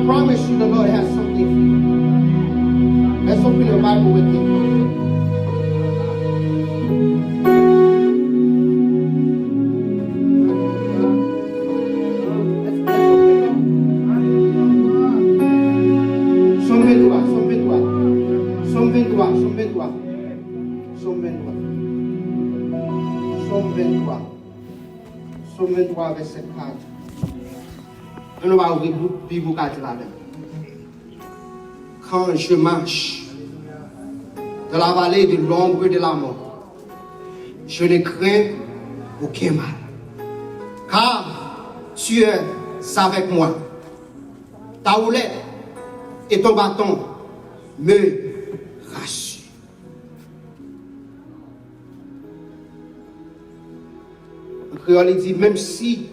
promise you the Lord has something for you. Let's open your Bible with me. Somme 23, verset 4. On va ouvrir Bible 4 là-dedans. Quand je marche dans la vallée de l'ombre de la mort, je ne crains aucun mal. Car tu es avec moi. Ta houlette et ton bâton me rassurent. Le créole dit, même si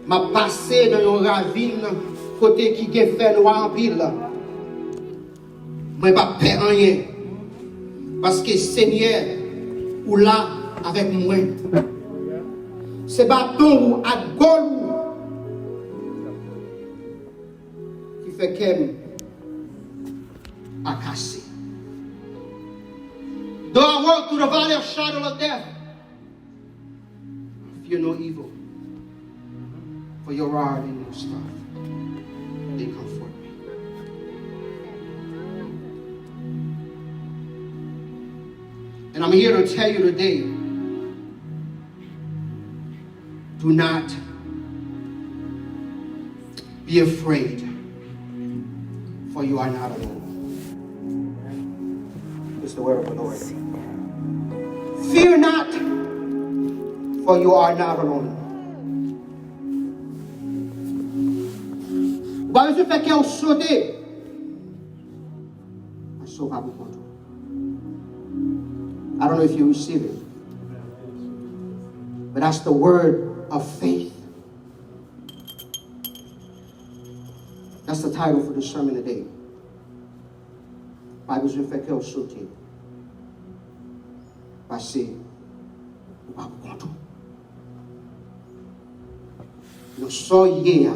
m'a passé dans une ravine, côté qui a fait noir en pile, je ne vais pas perdre rien. Parce que Seigneur, ou là avec moi. Ce bâton ou à gauche qui fait qu'elle a cassé. Though I walk through the valley of shadow of death, fear no evil, for your rod and your staff, they comfort me. And I'm here to tell you today, do not be afraid, for you are not alone. It's the word of the Lord. Fear not, for you are not alone. Bah, je fais qu'elle sauter. I so happy for you. I don't know if you receive it, but that's the word of faith. That's the title for the sermon today. Bible je fais qu'elle sauter. Parce que ou pas pour compte. Nous sommes hier.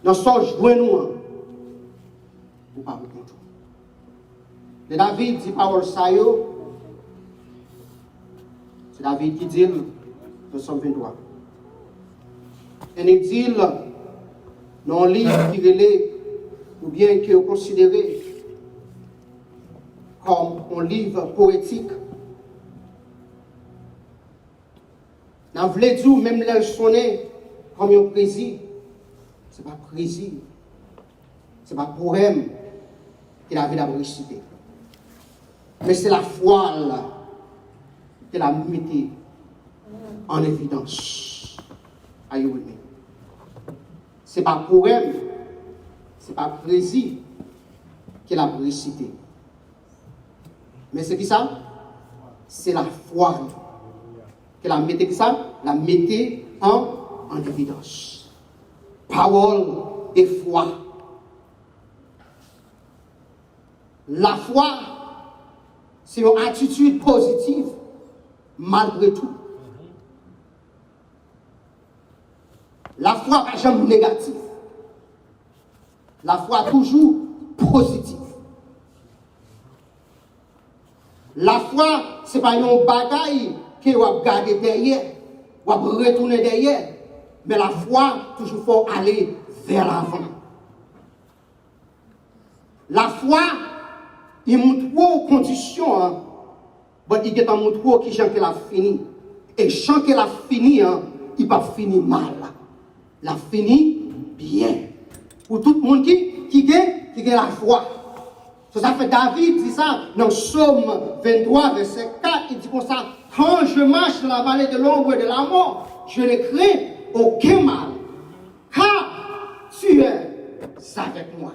Nous sommes joués nous. Ou pas pour compte. Et David dit parole ça yo. C'est David qui dit dans Somme 23. Et il dit dans un livre qui relève ou bien qui est considéré comme un livre poétique. Dans le dire même l'elle sonner comme un précis, c'est pas précis, c'est pas poème qu'il avait d'abord récité, mais c'est la foi qu'il a mis en évidence. Are you with me? C'est pas poème, c'est pas précis qu'il a récité. Mais c'est qui ça? C'est la foi qu'elle a mis ça, la mettait en évidence. Parole et foi. La foi, c'est une attitude positive malgré tout. La foi pas jamais négative. La foi toujours positive. La foi, c'est pas une bagaille que vous regardez derrière, vous retourner derrière, mais la foi, toujours faut aller vers l'avant. La foi, il montre aux conditions, mais il est en montrant qui chante qu'elle a fini. Et chant qu'elle a fini, il pas fini mal. La fini bien. Pour tout le monde qui a la foi. Ça fait David dit ça dans Somme 23, verset 4, il dit comme ça, quand je marche dans la vallée de l'ombre et de la mort, je ne crains aucun mal, car tu es avec moi.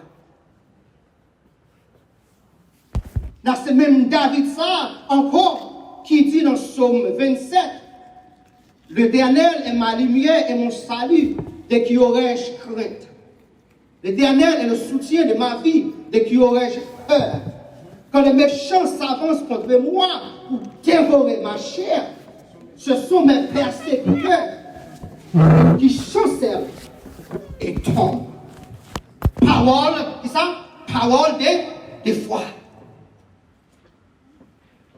Là, c'est même David ça encore qui dit dans Somme 27, l'Éternel est ma lumière et mon salut, de qui aurais-je crainte? L'Éternel est le soutien de ma vie, de qui aurais-je peur? Quand les méchants s'avancent contre moi pour dévorer ma chair, ce sont mes persécuteurs. qui chancelle et tombe. Parole, qui ça? Parole de foi.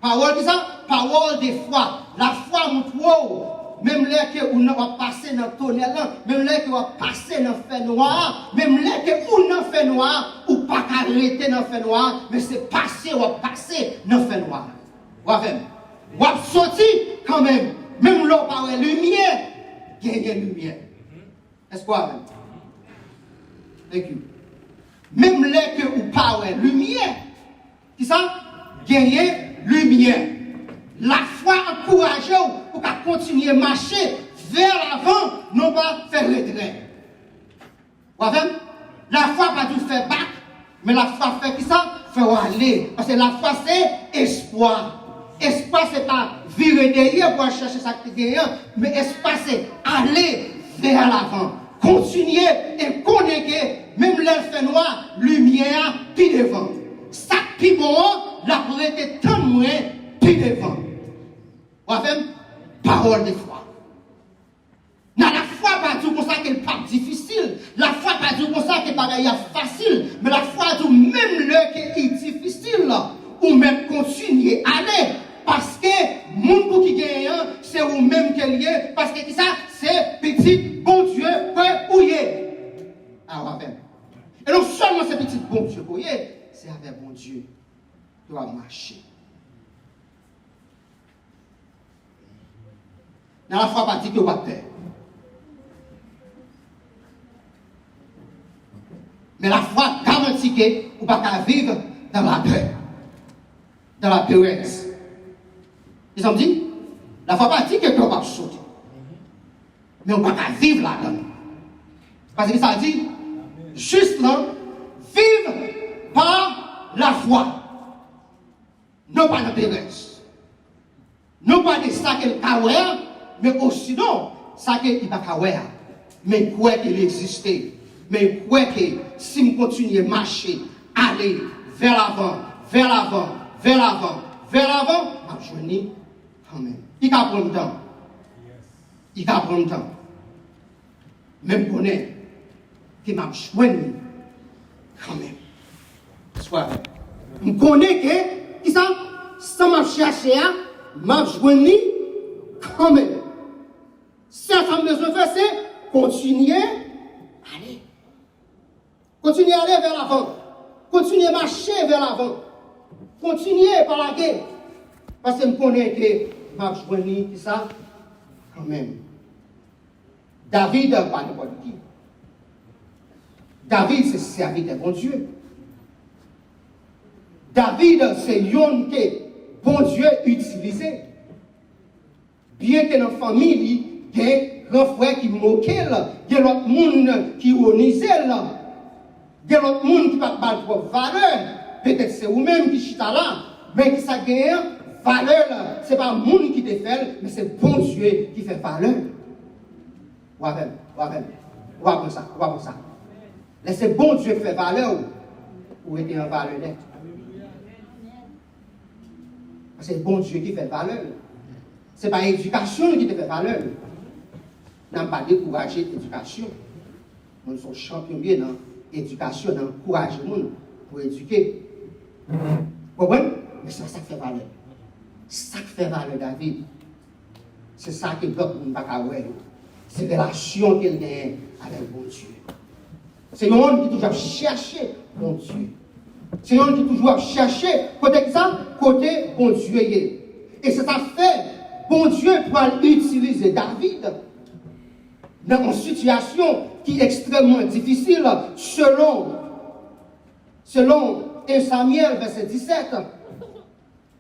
Parole, qui ça? Parole de foi. La foi, mon toi. Même là que on va passer dans le tonnerre, même là que on va passer dans le feu noir, même là que on dans le feu noir, ou pas arrêter dans le feu noir, mais c'est passer ou passer dans le feu noir. Ou va sortir quand même, même là par la lumière, il y a une lumière. Est-ce quoi? Thank you. Même là que on parle de lumière, qui ça? Gagner lumière. La foi encourage pour continuer à marcher vers l'avant, non pas faire retrait. Vous voyez? La foi pas tout faire back, mais la foi fait qui ça? Faire aller. Parce que la foi c'est espoir. Espoir c'est pas virer derrière pour chercher ça qui est derrière, mais espoir c'est aller vers l'avant. Continuer et connaître que même l'elfe fait noir, lumière, puis devant. Ça qui bon, la pour être tant moins, puis devant. Vous voyez? Parole de foi. La foi pas dire comme ça qu'elle n'est pas difficile. La foi pas dire comme ça qu'elle n'est pas facile. Mais la foi dit même le qui est difficile, ou même continuer à aller. Parce que mon pour qui gagne, c'est vous même qui est. Parce que ça, c'est petit bon Dieu pour y est. Ah, ouais. Et non seulement c'est petit bon Dieu pour y est, c'est avec bon Dieu qui doit marcher. Dans la foi, pas dit que vous avez peur. Mais la foi garantit que vous ne pouvez pas vivre dans la peur, dans la puresse. Ils ont dit, la foi pas dit que vous va sauter. Mais on ne peut pas vivre là-dedans. Parce que ça dit, juste là, vivre par la foi. Non pas la puresse. Non pas de ça qu'elle a, mais aussi non, ça qu'elle n'a pas à mais quoi qu'il existait. Mais quoi que si je continue à marcher, aller vers l'avant, vers l'avant, vers l'avant, vers l'avant, je vais venir quand même. Il va prendre le temps. Il va prendre le temps. Même pour nous, qui m'a choisi quand même. Soit. Je connais que, qui ça, sans m'a cherché, m'a choisi quand même. Ce que j'ai besoin de faire, c'est continuer à aller. Continuez à aller vers l'avant. Continuez à marcher vers l'avant. Continuez par la guerre. Parce que je connais que Marc Joigny, qui ça, quand même. David, pas n'importe qui. David, c'est serviteur de bon Dieu. David, c'est un que bon Dieu utilisé. Bien que dans la famille, il y a un grand frère qui moquait, il y a l'autre monde qui ironisait. Il y a l'autre monde qui va pas de valeur. Peut-être c'est vous-même qui chita là, mais qui ça gagne valeur. Ce n'est pas le monde qui te fait, mais c'est bon Dieu qui fait valeur. On va comme ça. Laissez bon Dieu faire valeur ou être en valeur net. C'est bon Dieu qui fait valeur. Ce n'est pas l'éducation qui te fait valeur. Nous n'avons pas découragé l'éducation. Nous sommes champions bien dans l'éducation, dans l'encouragement pour éduquer. Vous comprenez? Mais c'est ça qui fait valeur. Ça qui fait valeur, David. C'est ça qui bloque mon bacaway. C'est la relation qu'il a avec bon Dieu. C'est un homme qui toujours chercher bon Dieu. C'est un homme qui toujours chercher côté ça, côté bon Dieu. Et c'est ça fait, bon Dieu pour utiliser David dans une situation qui est extrêmement difficile selon 1 Samuel verset 17.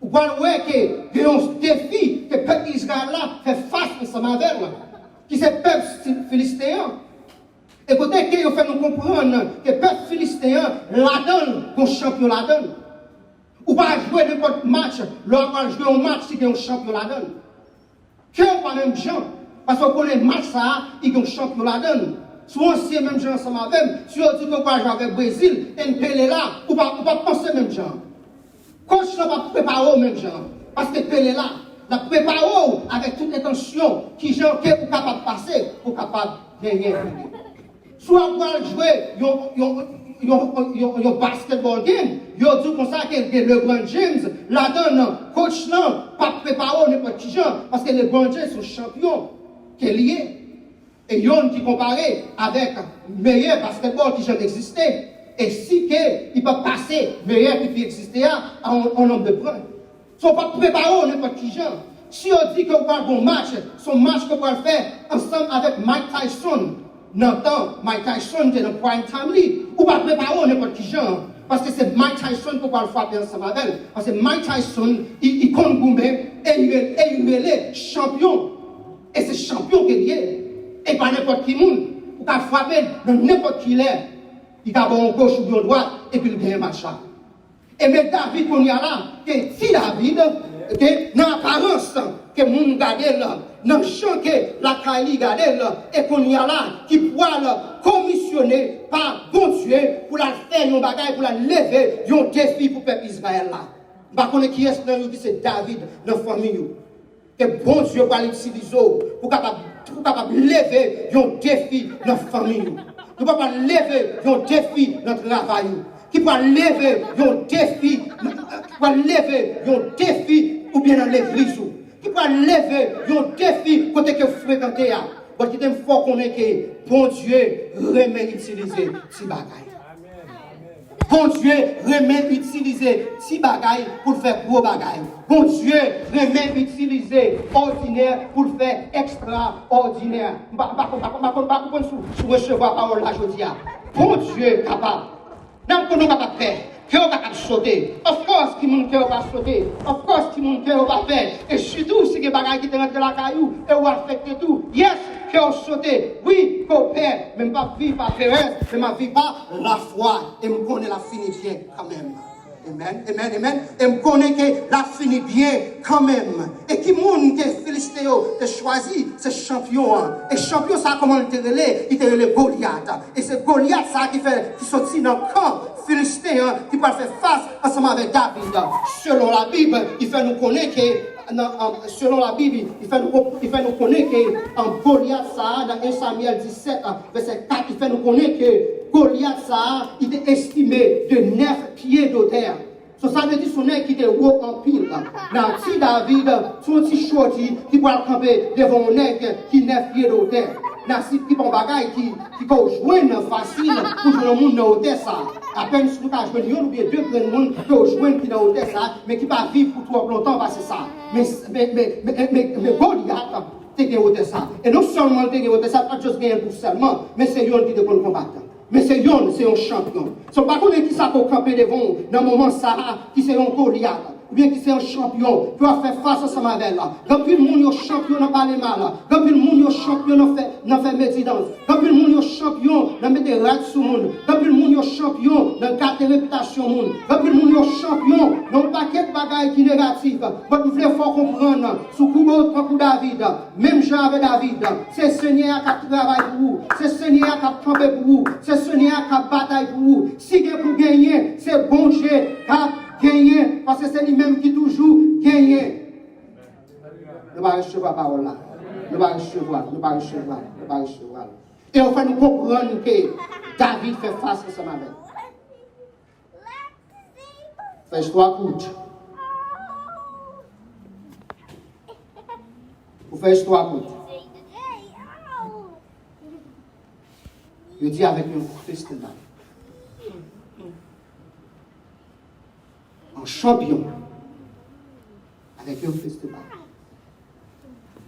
Vous voyez qu'il y a un défi que le peuple d'Israël fait face ensemble avec, qui c'est le peuple philistéen. Écoutez, qu'il fait nous comprendre que le peuple philistéen la donne, qu'on champion la donne. Ou pas jouer n'importe match, l'on va jouer un match si un champion la donne. Que pas même gens, parce qu'on connaît le match ça, il y a un champion la donne. Soit si même gens ensemble avec, si on dit qu'on va jouer avec le Brésil, et Pelé là, ou pas penser même gens. Coach ne va pas préparer aux mêmes gens, parce que Pelé là, la préparer avec toute intention conditions qui sont pour capable de passer, pour capable de gagner. Soit pour jouer un basketball game, yo dit comme ça que LeBron James, là-dedans, coach là, pas préparé n'importe qui gens, parce que LeBron James sont champion qui est lié. Et yon qui comparé avec meilleur basketball qui jamais existé. Et si que il peut passer meilleur qui existait en nombre de points. Ils ne sont pas préparés n'importe qui gens. Si on dit qu'on va un bon match, son match qu'on va faire ensemble avec Mike Tyson, dans le temps, Mike Tyson est dans prime time league, ou pas préparer n'importe qui gens. Parce que c'est Mike Tyson qu'on va le frapper ensemble avec. Parce que Mike Tyson, il compte goumé et il est champion. Et c'est champion qui est. Et pas n'importe qui monde, ou qu'à frapper dans n'importe qui l'air. Il a bon gauche ou bien droite, et puis il gagne un match là. Et mais David, qu'on y a là, que si David, que dans l'apparence, que moun gade là, dans le champ que la Kaili gade là, et qu'on y a là, qui pourra là, commissionner par bon Dieu, pour la faire un bagage, pour la lever, un défi pour le peuple Israël là. Par contre, qui est-ce que c'est David dans la famille? Que bon Dieu va l'utiliser pour capable lever un défi dans la famille. Nous ne pouvons pas lever un défi dans le travail. Qui peut lever un défi, ou bien dans l'église. Qui peut lever un défi côté que vous fréquentez. Parce qu'il faut qu'on ait que bon Dieu remet utiliser ces bagailles. Bon Dieu remet utiliser si bagaille pour faire gros bagaille. Bon Dieu remet utiliser ordinaire pour faire extraordinaire. Je vais recevoir la parole là aujourd'hui. Bon Dieu capable. Nous sommes capables de faire. Qui est capable de sauter. Of course, qui est capable de sauter. Of course, qui est capable de faire. Et surtout, si les bagailles qui sont rentrés dans la caillou et vous affectez tout. Yes, qui est sauté. Oui, coopère. Même pas vivre par Pérez, mais ma vie par la foi. Et me connaît la finit bien quand même. Amen, amen, amen. Et me connaît que la finit bien quand même. Et qui monde qui est félicité, de choisi, c'est champion. Et champion, ça comment il te relève? Il te relève Goliath. Et c'est Goliath ça qui sortit dans le camp. Philistin qui peut faire face ensemble avec David. Selon la Bible, il fait nous connaître que selon la Bible, il fait nous connaître que Goliath ça dans 1 Samuel 17 verset 4, il fait nous connaître que Goliath ça il est estimé de 9 pieds d'auteur. Ça veut dire son nez qui était haut en pile. Dans si David, son petit shorty qui peut camper devant un nègre qui 9 pieds d'auteur. Dans si petit bon bagaille qui peut jouer facile pour jouer le monde dans l'hôtel ça. À peine si vous avez joué, ou bien deux grands monde qui peut jouer dans l'hôtel ça, mais qui va vivre pour trop longtemps parce que ça. Mais Goliath, c'est l'hôtel ça. Et non seulement l'hôtel ça, pas juste gagner pour seulement, mais c'est lui qui est bon combattant. Mais c'est un champion. Ce n'est pas qu'on est qui ça pour camper devant dans le moment ça, qui c'est un Goliath. Ou bien qui c'est un champion, qui va faire face à ce mavel là. Quand le monde est champion, n'a pas les mal. Quand le monde est champion, n'a fait médisance. Quand le monde est champion, n'a mis des rats sur le monde. Quand le monde est champion, n'a gâté réputation monde. Quand le monde est champion, n'a pas paquet de bagailles qui négatifs. Votre vous voulez faut comprendre, sous coup pour David, même Jean avec David, c'est Seigneur qui travaille pour vous, c'est Seigneur qui campé pour vous, c'est Seigneur qui bataille pour vous. Si vous gagnez, c'est bon Dieu qui gagner, parce que c'est lui-même qui toujours gagne. Nous allons recevoir la parole là. Nous allons recevoir. Et on fait nous comprendre que David fait face à ce matin. Fais-toi courte. Fais-toi courte. Je dis avec un festival. Un champion avec un festival.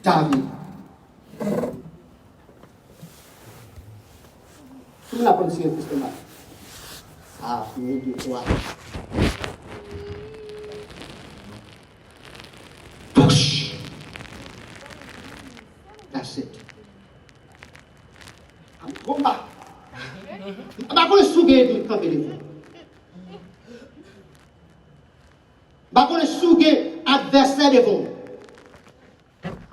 David. Comment la police est un festival? Ah, une, deux, trois. Push. That's it. Un combat. Pas qu'on est sougué de camper les fois. Pas qu'on est sougué adversaire devant.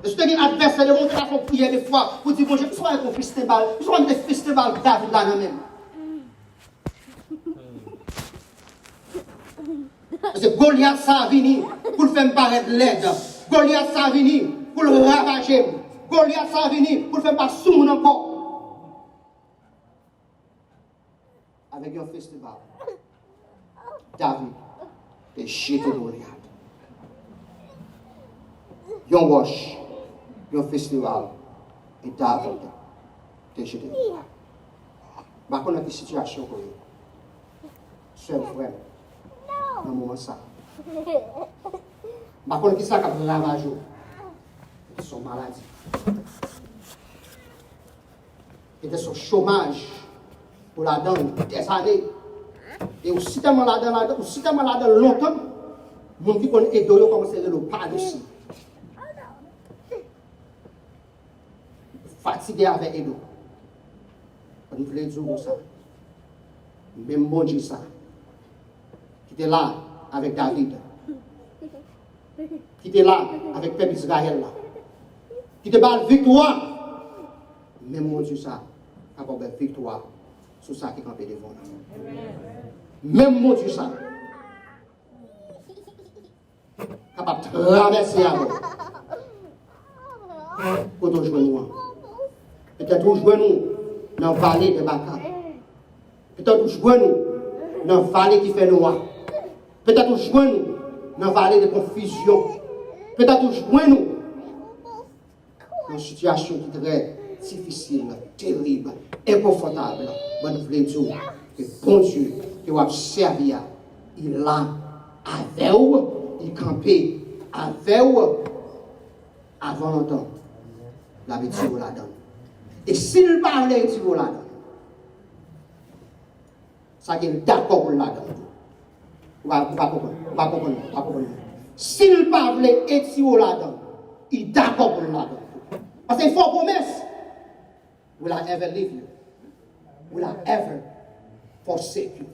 Et si tu as un adversaire devant, tu vas prier des fois pour dire, bon, je suis un festival, je suis un festival David là même. Parce que Goliath ça a venu pour le faire paraître l'aide. Goliath ça a venu pour le ravager. Goliath ça venu pour faire pas sous mon encore. Avec un festival. David est jeté Goliath. Yon wash, yon festival, et David est jeté. Par contre, quelle situation pour vous? Seul frère, dans le moment ça. Par contre, qui ça qui a ravagé? Son maladie. C'était son chômage pour la donne des années. Et aussi tellement la donne longtemps, mon qui connaît et doyo commence à le pas aussi. Fatigué avec Edo. On voulait dire ça. Même bon Dieu ça. Qui était là avec David. Qui était là avec peuple Israël là. Qui était là victoire. Même mon Dieu ça. Capable de victoire sur ça qui campait devant nous. Même mon Dieu ça. Capable de traverser avant. Quand on joue nous. Peut-être on joue nous dans la vallée de Baka. Peut-être on joue nous dans la vallée qui fait noir. Peut-être on joue nous dans la vallée de confusion. Peut-être on joue nous dans une situation qui est très difficile, terrible, inconfortable. Mais nous voulons dire que bon Dieu qui va servir, il est là avec vous, il campait avec vous avant longtemps. La métier là-dedans. Et s'il parlait de là-dedans, ça est d'accord pour là-dedans. On va comprendre. S'il parlait de là-dedans, il est d'accord pour là-dedans. Parce qu'il faut promesse. Will I ever leave you? Will I ever forsake you?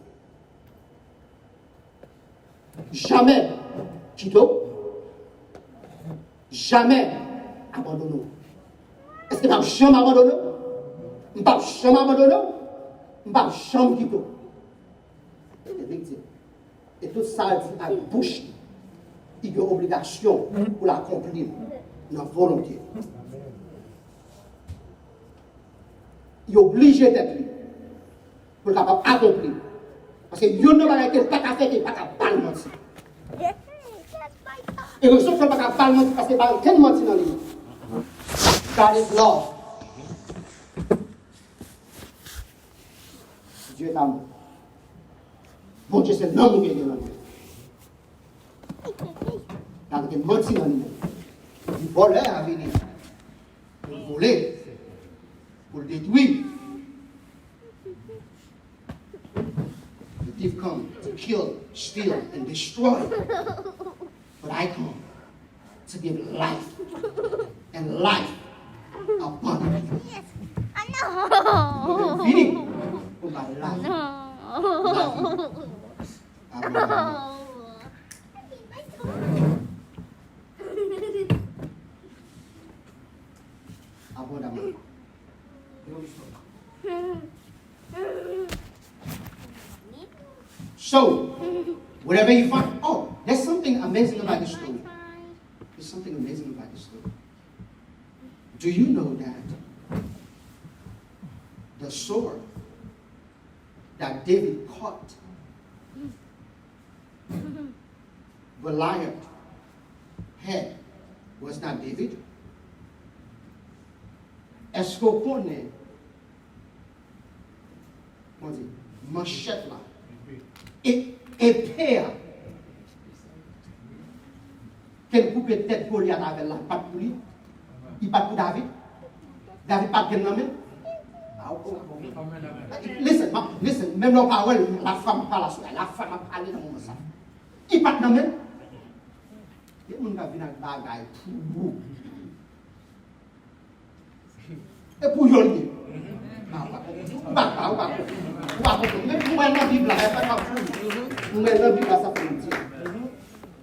Jamais quitte. Jamais abandonné. Est-ce que je ne vais jamais abandonner? Je ne vais jamais abandonner? Je ne vais jamais quitter. Et tout ça dit à bouche, il y a une obligation pour l'accomplir dans la volonté. Il est obligé d'être lui pour l'accomplir. Parce que il y a une chose qui n'est pas fait, qui n'est pas capable de mentir. Et le seul qui n'est pas capable de mentir, parce qu'il n'y a pas de mentir dans le livre. God is love. Dieu est amour. Bon Dieu, c'est l'amour qui est dans lui. Quand il mentit dans lui, il volait à venir. Pour voler, pour le détruire. The thief comes to kill, steal, and destroy. But I come to give life. And life abundantly. Yes, I know. Feeding for my life. Life abundantly. Abundantly. So, whatever you find, oh, there's something amazing about this story. There's something amazing about this story. Do you know that the sword that David caught Goliath had was not David? Est-ce qu'on connaît, on dit, manchette là, et épée, quelle coupe de tête Goliath avait là, pas pour lui? Il pas pour David. David pas de nom. Listen, même nos paroles, la femme parle sur la femme a parlé dans mon sang. Il pas de nom. Il y a des gens qui viennent dans le bagage pour vous. Et pour Yoli.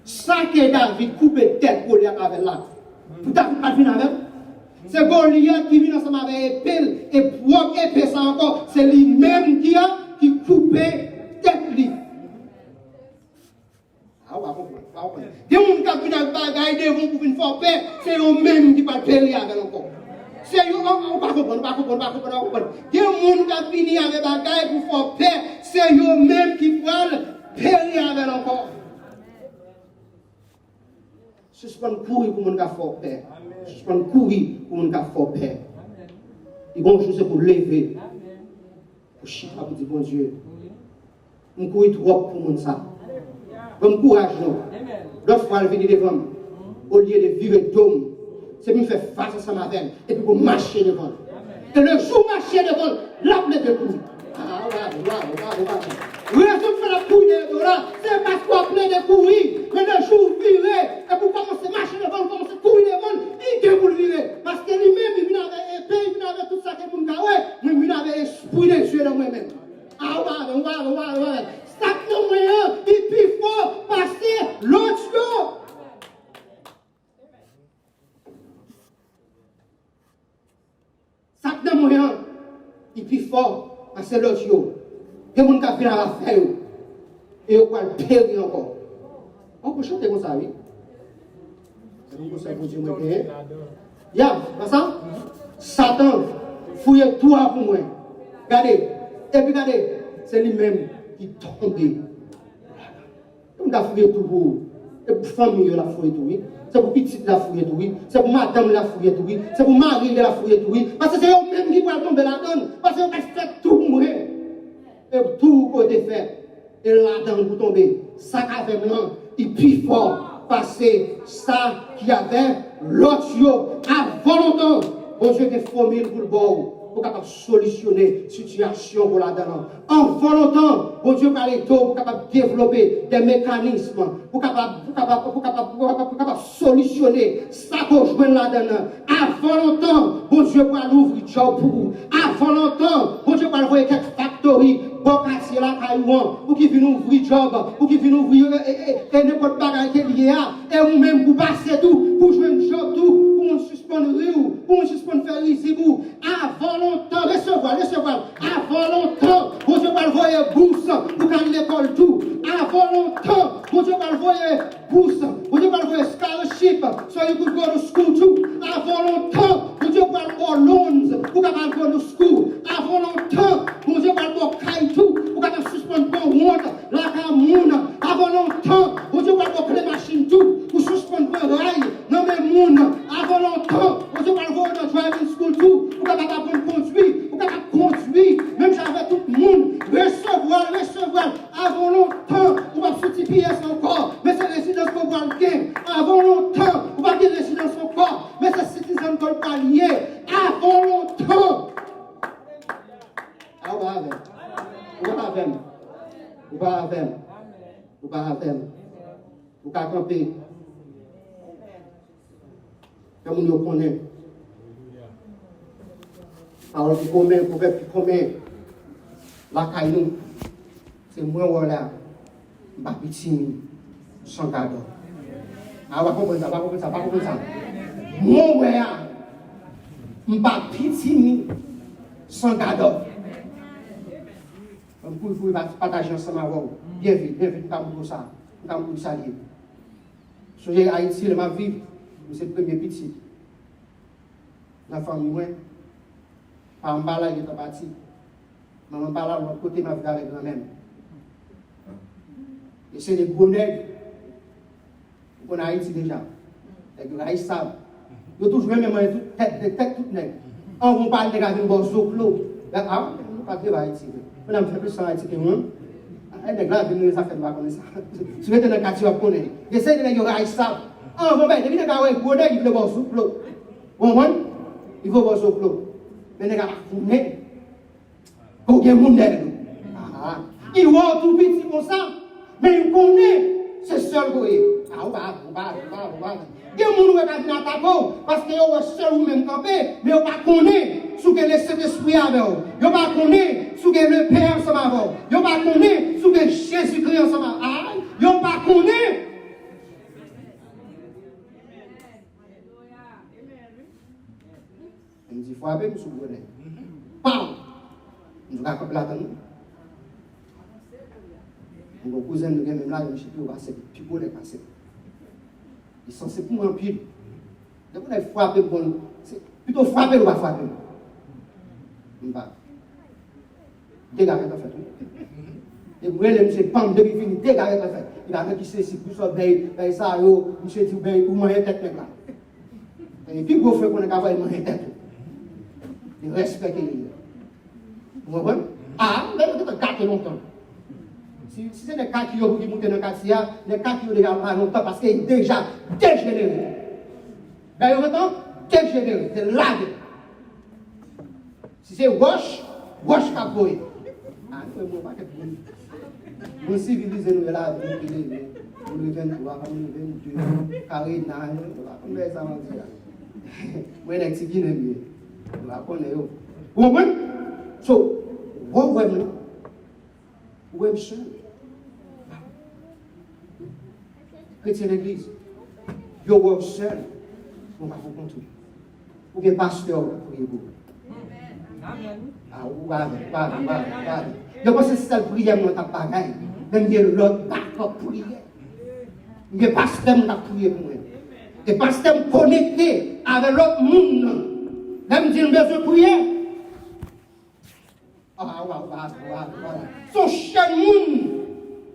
Sans que David coupe tête Goliath avec là. David pas venu avec. C'est Goliath qui vient ensemble avec épée et propre épée ça encore. C'est lui-même qui coupe tête lui. Ah ouais, des gens qui viennent avec bagaille devant pour venir faire paix, c'est eux-mêmes qui pas payer avec encore. Sérieux, on va comprendre. Il y a un monde qui a fini avec des bagailles pour faire paix. C'est eux-mêmes qui veulent périr avec encore. Suspend courir pour mon gars faire paix. Suspend courir pour mon gars faire paix. Et bon, je sais pour lever. Pour chiffrer, pour dire bon Dieu. On courir trop pour mon ça. Bon courage, non. L'autre fois, elle vient devant. Au lieu de vivre d'homme, c'est pour faire face à sa mavelle. Et puis pour marcher devant. Et le jour marcher devant, l'appelé de courir. Ah, oui, je fais la couille de là. C'est parce qu'on plein de courir. Mais le jour virer, et pour commencer à marcher devant, commencer à courir devant, il est pour le virer. Parce que lui-même, il vient avec épée, il vient avec tout ça que vous me gavez, mais il vient avec l'esprit de Dieu dans moi-même. Ah, ouais. Ça nous moyen, et puis il faut passer l'autre jour. Ça nous moyen, et puis il faut passer l'autre jour. Il y a des gens qui viennent à la faire. Et on va le périr encore. On peut chanter comme ça, oui. C'est comme ça que Dieu m'a payé. Ya, pas ça? Satan fouille tout pour moi. Regardez. Et puis regardez, c'est lui-même qui tombe. On a fouillé tout pour vous. C'est pour famille la fouille tout, oui. C'est pour petite la fouille tout, oui. C'est pour madame la fouille tout, oui. C'est pour mari la fouille tout, oui. Parce que c'est eux-mêmes qui vont tomber là-dedans. Parce qu'ils ont fait tout pour moi. Et tout côté fait. Et là-dedans, vous tombez. Ça avait blanc, il plus fort. Parce que ça qui avait l'autre jour, avant longtemps, bon Dieu, des formules pour le bord. Pour capable solutionner la situation pour là-dedans. En volontant, bon Dieu parle d'eau pour capable développer des mécanismes pour capable solutionner ça qu'on joue là-dedans. À volontant, bon Dieu parle ouvrir job pour vous. À volontant, bon Dieu parle voir quelques factories pour casser la caillouan, pour qu'ils viennent ouvrir job, pour qu'ils viennent ouvrir n'importe bagaille qui est lié à, et vous-même vous passez tout, pour jouer un job tout, pour nous suspendre rire, pour nous suspendre faire ici vous. À volontant, recevoir. À volontant, bon Dieu va le voyer bourse pour gagner l'école tout. À volontant, bon Dieu va le voyer bourse, bon Dieu va le voyer scholarship, so you could go to school too. À volontant, bon Dieu va le voyer loans pour gagner go to school. À volontant, bon Dieu va le voyer caille tout pour gagner suspendre bon honte, la camouna. À volontant, bon Dieu va le voyer les machines tout pour suspendre bon rail, non mais moun. À volontant, bon Dieu va le voyer dans driving school tout pour gagner conduire, même j'avais tout le monde, recevoir, avant longtemps, on va sortir pièce encore, mais c'est résidence qu'on va le gagner, avant longtemps, on va dire résidence encore, mais c'est citizen qu'on va lier, avant longtemps. Ah, on va camper, comme on le connaît. Alors, qui commet, la caille, c'est moi, voilà, ma petite, sans cadeau. Ah, va comprendre ça. Moi, voilà, ma petite, sans cadeau. Vous pouvez partager ensemble avec vous. Bien vite, pour ça. Pour saluer. Soyez Haïti, ma vie, c'est le premier petit. La famille, moi. Par en bas là, il est parti. Maman par là, de l'autre côté, ma vie avec moi-même. Et c'est des gros nègres. On a Haïti déjà. Les Haïti savent. Ils ont toujours même tête toute nègre. On parle de gars qui ont zoclo. Ah, on ne parle pas Haïti. On a fait plus sans Haïti que moi. Les nègres là, ils ont fait pas comme ça. Si vous êtes dans le quartier, vous connaissez. J'essaie de les Haïti savent. Ah, on va bien, depuis que les gros nègres, ils veulent zoclo. Ils veulent zoclo. Mais les gars, il y a des gens qui voient tout petit comme ça, mais ils connaissent, c'est seul pour eux. Ah, on va. Il y a des gens qui viennent attaquer parce qu'ils sont seuls ou même campés, mais ils ne connaissent pas ce que le Saint-Esprit a avec eux. Ils ne connaissent pas ce que le Père ensemble avec eux. Ils ne connaissent pas ce que Jésus-Christ ensemble avec eux. Ils ne connaissent pas. Il me dit, il faut appeler, monsieur le bonnet. Pam! Je vais accomplir la tenue. Mon cousin, nous même là, je me suis dit, on va passer, puis pour les passer. Ils sont censés pour un pile. Donc, on a frappé pour nous. Plutôt frapper ou pas frapper. Dégager ta fait. Et vous voyez, c'est pas de fini, dégager ta fait. Il a qui c'est si vous sortez, ça, monsieur dit, ou moi, tête là. Et puis, vous faites qu'on est capable de manger tête. Il respecte les. Vous comprenez? Ah, mais vous êtes gâté longtemps. Si c'est des cas qui montent dans le quartier, les cas qui ont déjà pas longtemps parce qu'il est déjà dégénéré. Ben, vous entendez? Dégénéré, c'est lagué. Si c'est wash capoé. Ah, nous ne pas quelque chose. Nous civilisons nous là, nous 23, nous 22, carré nage, nous va ça on dit là. Moi les petits qui n'aiment pas. Nous va connaître. Vous comprenez? So, vous voyez vous voyez seul. Chrétien l'église. Vous voyez seul. On va vous contrôler. Ou bien pasteur pour prier pour vous. Ah, ouais. Je pense que c'est ça le prière, mon tapagaï. Même il y a l'autre backup prière. Il y a pasteur qui a prié pour moi. Et pasteur connecté avec l'autre monde. Même dire besoin de prier. Ah, ouais. Son cher monde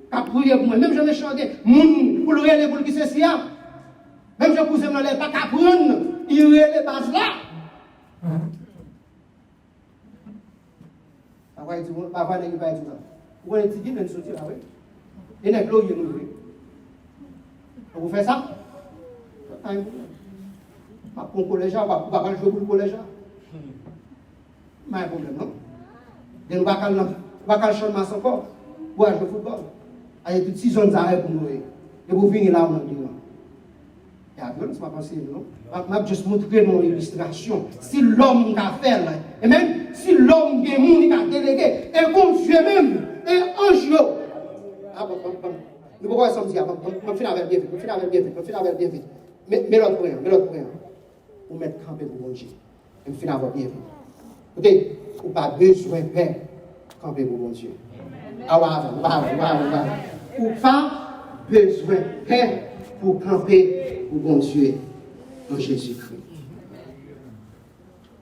qui a prié pour moi. Même je vais chanter, monde pour le réel pour qui c'est ça. Même je pousse dans les pas qu'à prendre, il y a les bases là. Parfois, il va dire, vous voyez, il y a une sortie là, oui. Il y a une clé, il y a une ouvrier. Vous faites ça? Pour le collège, on va pas jouer pour le collège. Mais il y a un problème, non? Il n'y a pas de changement encore. Pour jouer au football. Il y a toutes 6 zones d'arrêt pour nous. Et vous venez là, on dit, non? Il y a une pas pensé, non? Je vais juste montrer mon illustration. Si l'homme a fait, et même si l'homme a délégué, et bon Dieu même, et ange, ah bon, nous pouvons ensemble dire, on finit avec bien vite, mais l'autre point, vous mettez campé pour mon Dieu, et finit avec bien vite. Écoutez, vous n'avez pas besoin de faire camper pour mon Dieu. Ah ouais. Ou pas besoin de faire pour camper pour mon Dieu en Jésus-Christ.